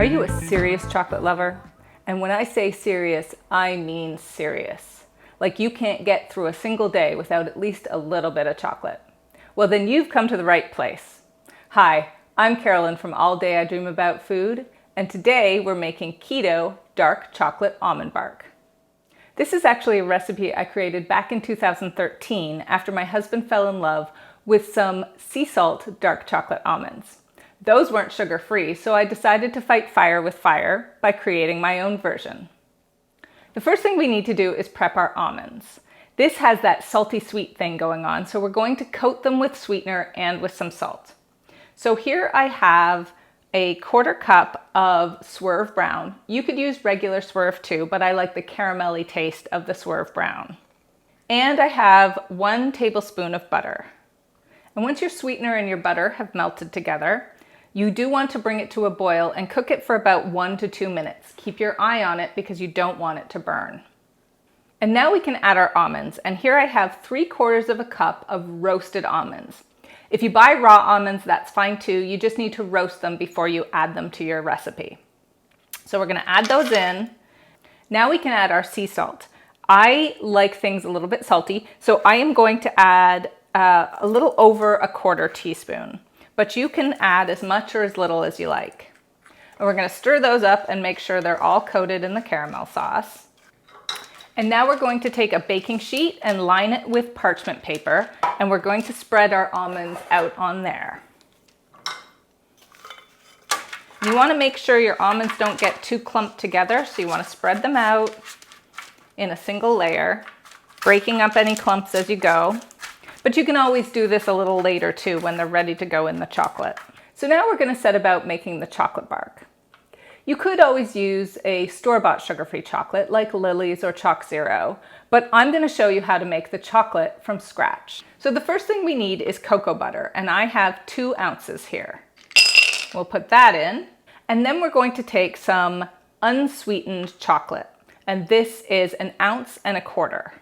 you a serious chocolate lover? And when I say serious, I mean serious. Like you can't get through a single day without at least a little bit of chocolate. Well, then you've come to the right place. Hi, I'm Carolyn from All Day I Dream About Food, and today we're making keto dark chocolate almond bark. This is actually a recipe I created back in 2013 after my husband fell in love with some sea salt dark chocolate almonds. Those weren't sugar-free, so I decided to fight fire with fire by creating my own version. The first thing we need to do is prep our almonds. This has that salty sweet thing going on, so we're going to coat them with sweetener and with some salt. So here I have a 1/4 cup of Swerve Brown. You could use regular Swerve too, but I like the caramelly taste of the Swerve Brown. And I have 1 tablespoon of butter. And once your sweetener and your butter have melted together, you do want to bring it to a boil and cook it for about 1 to 2 minutes. Keep your eye on it because you don't want it to burn. And now we can add our almonds. And here I have 3/4 cup of roasted almonds. If you buy raw almonds, that's fine too. You just need to roast them before you add them to your recipe. So we're gonna add those in. Now we can add our sea salt. I like things a little bit salty, so I am going to add a little over 1/4 teaspoon. But you can add as much or as little as you like. And we're gonna stir those up and make sure they're all coated in the caramel sauce. And now we're going to take a baking sheet and line it with parchment paper, and we're going to spread our almonds out on there. You wanna make sure your almonds don't get too clumped together, so you wanna spread them out in a single layer, breaking up any clumps as you go. But you can always do this a little later too when they're ready to go in the chocolate. So now we're going to set about making the chocolate bark. You could always use a store-bought sugar-free chocolate like Lily's or Chalk Zero, but I'm going to show you how to make the chocolate from scratch. So the first thing we need is cocoa butter, and I have 2 ounces here. We'll put that in, and then we're going to take some unsweetened chocolate, and this is 1 1/4 ounces.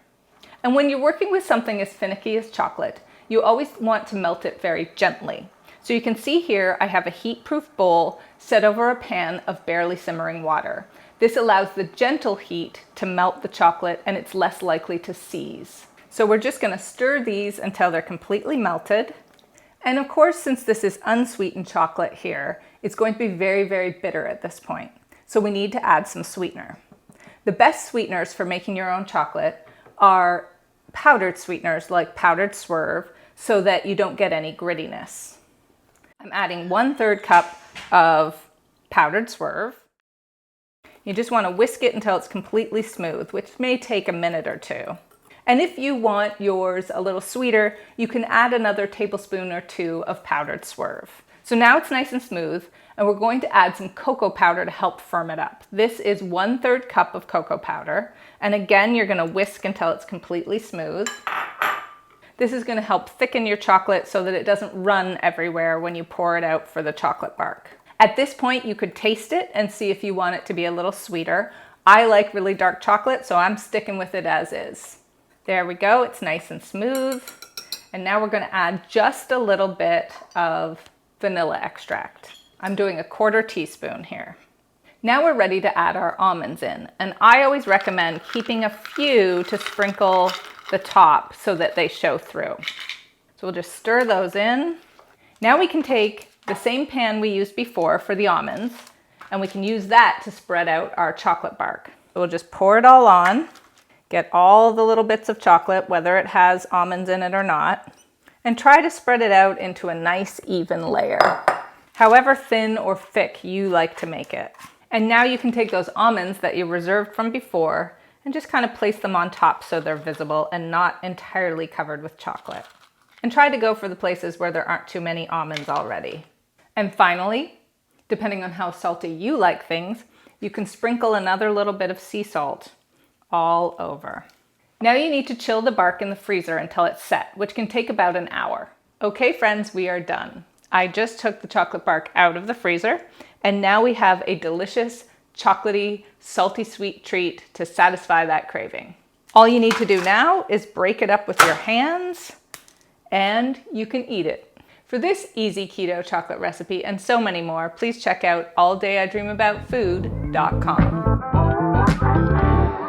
And when you're working with something as finicky as chocolate, you always want to melt it very gently. So you can see here I have a heat-proof bowl set over a pan of barely simmering water. This allows the gentle heat to melt the chocolate and it's less likely to seize. So we're just gonna stir these until they're completely melted. And of course, since this is unsweetened chocolate here, it's going to be very, very bitter at this point. So we need to add some sweetener. The best sweeteners for making your own chocolate are powdered sweeteners like powdered Swerve so that you don't get any grittiness. I'm adding 1/3 cup of powdered Swerve. You just want to whisk it until it's completely smooth, which may take a minute or 2. And if you want yours a little sweeter, you can add another tablespoon or 2 of powdered Swerve. So now it's nice and smooth, and we're going to add some cocoa powder to help firm it up. This is 1/3 cup of cocoa powder. And again, you're gonna whisk until it's completely smooth. This is gonna help thicken your chocolate so that it doesn't run everywhere when you pour it out for the chocolate bark. At this point, you could taste it and see if you want it to be a little sweeter. I like really dark chocolate, so I'm sticking with it as is. There we go, it's nice and smooth. And now we're gonna add just a little bit of vanilla extract. I'm doing 1/4 teaspoon here. Now we're ready to add our almonds in, and I always recommend keeping a few to sprinkle the top so that they show through. So we'll just stir those in. Now we can take the same pan we used before for the almonds, and we can use that to spread out our chocolate bark. So we'll just pour it all on, get all the little bits of chocolate, whether it has almonds in it or not, and try to spread it out into a nice even layer, however thin or thick you like to make it. And now you can take those almonds that you reserved from before and just kind of place them on top so they're visible and not entirely covered with chocolate. And try to go for the places where there aren't too many almonds already. And finally, depending on how salty you like things, you can sprinkle another little bit of sea salt all over. Now you need to chill the bark in the freezer until it's set, which can take about 1 hour. Okay friends, we are done. I just took the chocolate bark out of the freezer, and now we have a delicious, chocolatey, salty sweet treat to satisfy that craving. All you need to do now is break it up with your hands, and you can eat it. For this easy keto chocolate recipe and so many more, please check out alldayidreamaboutfood.com.